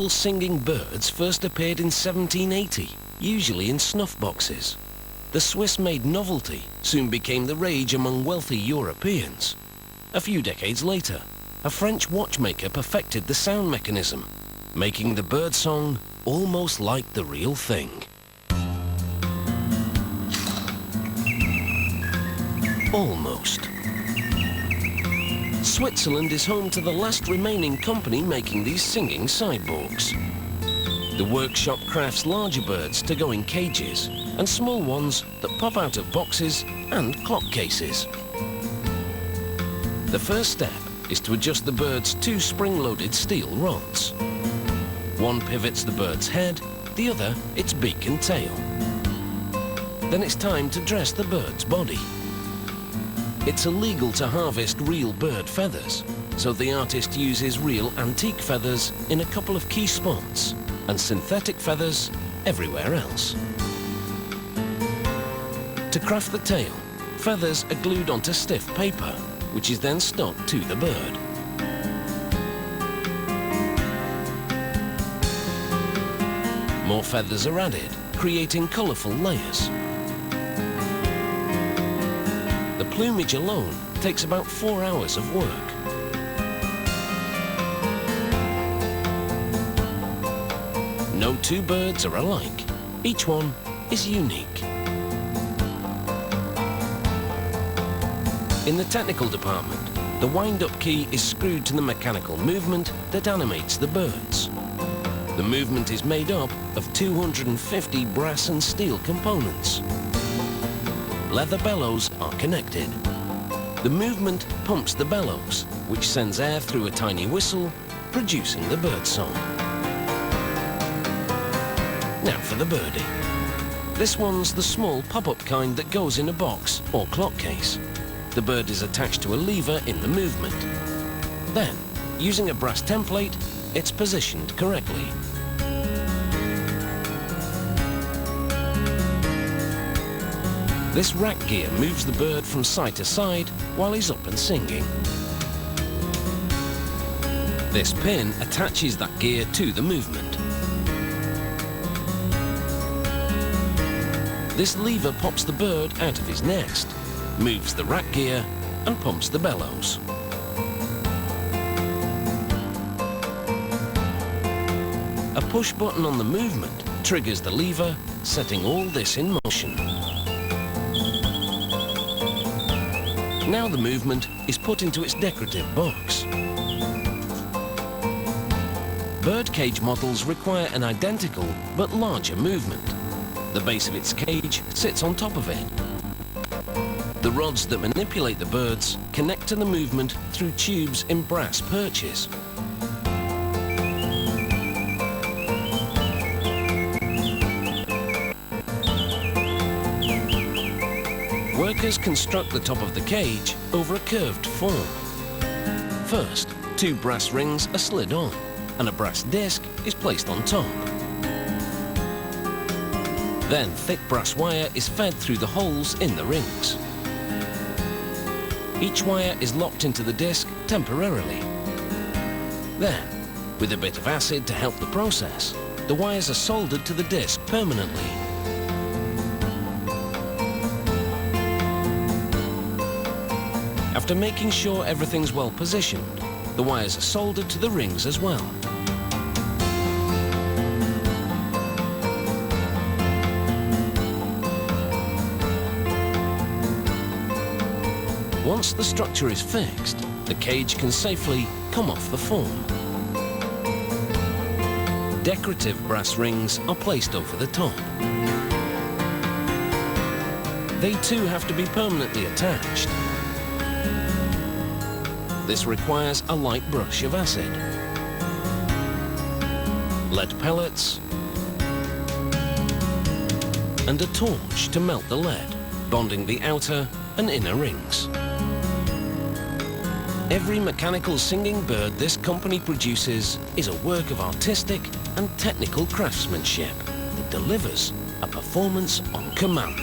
Singing birds first appeared in 1780, usually in snuff boxes. The Swiss-made novelty soon became the rage among wealthy Europeans. A few decades later, a French watchmaker perfected the sound mechanism, making the bird song almost like the real thing. Almost. Switzerland is home to the last remaining company making these singing cyborgs. The workshop crafts larger birds to go in cages and small ones that pop out of boxes and clock cases. The first step is to adjust the bird's two spring-loaded steel rods. One pivots the bird's head, the other its beak and tail. Then it's time to dress the bird's body. It's illegal to harvest real bird feathers, so the artist uses real antique feathers in a couple of key spots and synthetic feathers everywhere else. To craft the tail, feathers are glued onto stiff paper, which is then stuck to the bird. More feathers are added, creating colourful layers. The plumage alone takes about 4 hours of work. No two birds are alike. Each one is unique. In the technical department, the wind-up key is screwed to the mechanical movement that animates the birds. The movement is made up of 250 brass and steel components. Leather bellows are connected. The movement pumps the bellows, which sends air through a tiny whistle, producing the bird song. Now for the birdie. This one's the small pop-up kind that goes in a box or clock case. The bird is attached to a lever in the movement. Then, using a brass template, it's positioned correctly. This rack gear moves the bird from side to side while he's up and singing. This pin attaches that gear to the movement. This lever pops the bird out of his nest, moves the rack gear and pumps the bellows. A push button on the movement triggers the lever, setting all this in motion. Now the movement is put into its decorative box. Birdcage models require an identical but larger movement. The base of its cage sits on top of it. The rods that manipulate the birds connect to the movement through tubes in brass perches. Workers construct the top of the cage over a curved form. First, 2 brass rings are slid on, and a brass disc is placed on top. Then thick brass wire is fed through the holes in the rings. Each wire is locked into the disc temporarily. Then, with a bit of acid to help the process, the wires are soldered to the disc permanently. After making sure everything's well positioned, the wires are soldered to the rings as well. Once the structure is fixed, the cage can safely come off the form. Decorative brass rings are placed over the top. They too have to be permanently attached. This requires a light brush of acid, lead pellets, and a torch to melt the lead, bonding the outer and inner rings. Every mechanical singing bird this company produces is a work of artistic and technical craftsmanship that delivers a performance on command.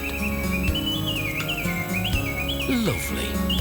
Lovely.